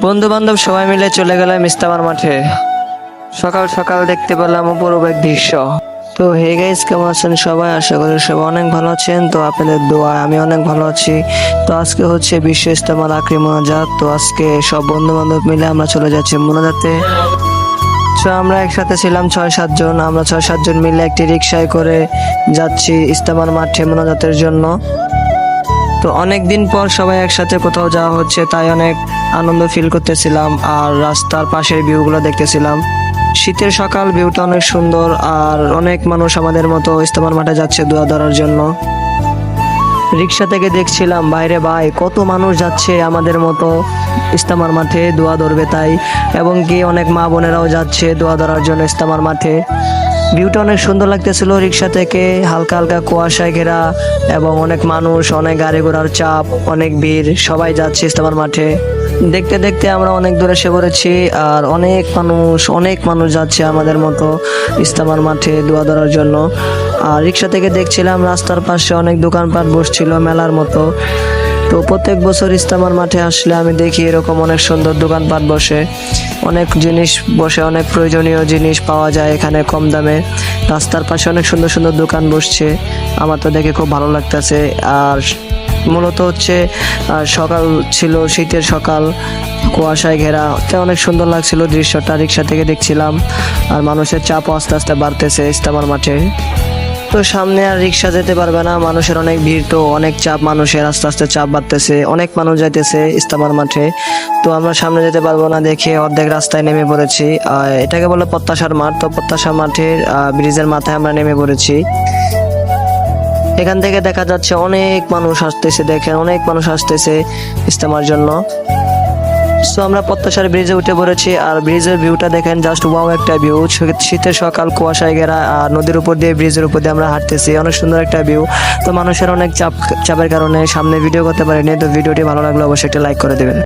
বন্ধু বান্ধব সবাই মিলে চলে গেলাম ইস্তামার মাঠে। সকাল সকাল দেখতে পেলাম অপরূপ এক দৃশ্য। তো হে গাইস, কেমন আছেন সবাই? আশা করি সবাই অনেক ভালো আছেন। তো আপনাদের দোয়ায় আমি অনেক ভালো আছি। তো আজকে হচ্ছে বিশ্ব ইস্তেমার আখরি মোনাজাত। তো আজকে সব বন্ধু বান্ধব মিলে আমরা চলে যাচ্ছি মোনাজাতে। তো আমরা একসাথে ছিলাম 6-7 জন। আমরা 6-7 জন মিলে একটি রিক্সায় করে যাচ্ছি ইস্তেমার মাঠে মোনাজাতের জন্য। তো অনেক দিন পর সবাই একসাথে কোথাও যাওয়া হচ্ছে, তাই অনেক আনন্দ ফিল করতেছিলাম। আর রাস্তার পাশের ভিউগুলো দেখতেছিলাম। শীতের সকাল, ভিউটা অনেক সুন্দর। আর অনেক মানুষ আমাদের মতো ইস্তেমার মাঠে যাচ্ছে দোয়া ধরার জন্য। রিক্সা থেকে দেখছিলাম বাইরে ভাই কত মানুষ যাচ্ছে আমাদের মতো ইস্তেমার মাঠে দোয়া ধরবে তাই, এবং কি অনেক মা বোনেরাও যাচ্ছে দোয়া ধরার জন্য ইস্তেমার মাঠে। ভিউটা অনেক সুন্দর লাগতেছিল রিক্সা থেকে, হালকা হালকা কুয়াশায় ঘেরা, এবং অনেক মানুষ, অনেক গাড়ি ঘোড়ার চাপ, অনেক ভিড়, সবাই যাচ্ছে ইস্তেমার মাঠে। দেখতে দেখতে আমরা অনেক দূরে এসে পড়েছি। আর অনেক মানুষ যাচ্ছে আমাদের মতো ইস্তেমার মাঠে দোয়া ধরার জন্য। আর রিক্সা থেকে দেখছিলাম রাস্তার পাশে অনেক দোকানপাট বসছিল মেলার মতো। তো প্রত্যেক বছর ইস্তেমার মাঠে আসলে আমি দেখি এরকম অনেক সুন্দর দোকানপাট বসে, অনেক জিনিস বসে, অনেক প্রয়োজনীয় জিনিস পাওয়া যায় এখানে কম দামে। রাস্তার পাশে অনেক সুন্দর সুন্দর দোকান বসছে, আমার তো দেখে খুব ভালো লাগতেছে। আর মূলত হচ্ছে সকাল ছিল, শীতের সকাল, কুয়াশায় ঘেরা, তাই অনেক সুন্দর লাগছিল দৃশ্যটা। রিক্সা থেকে দেখছিলাম। আর মানুষের চাপও আস্তে আস্তে বাড়তেছে ইস্তেমার মাঠে। তো সামনে আর রিক্সা যেতে পারবে না, মানুষের অনেক ভিড়, তো অনেক চাপ, মানুষের আস্তে আস্তে চাপ বাড়তেছে, অনেক মানুষ যাইতেছে ইস্তেমার মাঠে। তো আমরা সামনে যেতে পারবো না দেখে অর্ধেক রাস্তায় নেমে পড়েছি। এটাকে বলে প্রত্যাশার মাঠ। তো প্রত্যাশা মাঠের ব্রিজের মাথায় আমরা নেমে পড়েছি। এখান থেকে দেখা যাচ্ছে অনেক মানুষ আসতেছে, দেখেন অনেক মানুষ আসতেছে ইস্তেমার জন্য। সো আমরা প্রত্যাশার ব্রিজে উঠে পড়েছি। আর ব্রিজের ভিউটা দেখেন, জাস্ট ওয়াও একটা ভিউ। শীতের সকাল, কুয়াশায় ঘেরা, আর নদীর উপর দিয়ে, ব্রিজের উপর দিয়ে আমরা হাঁটতেছি, অনেক সুন্দর একটা ভিউ। তো মানুষের অনেক চাপের কারণে সামনে ভিডিও করতে পারিনি। তো ভিডিওটি ভালো লাগলে অবশ্যই একটা লাইক করে দেবেন।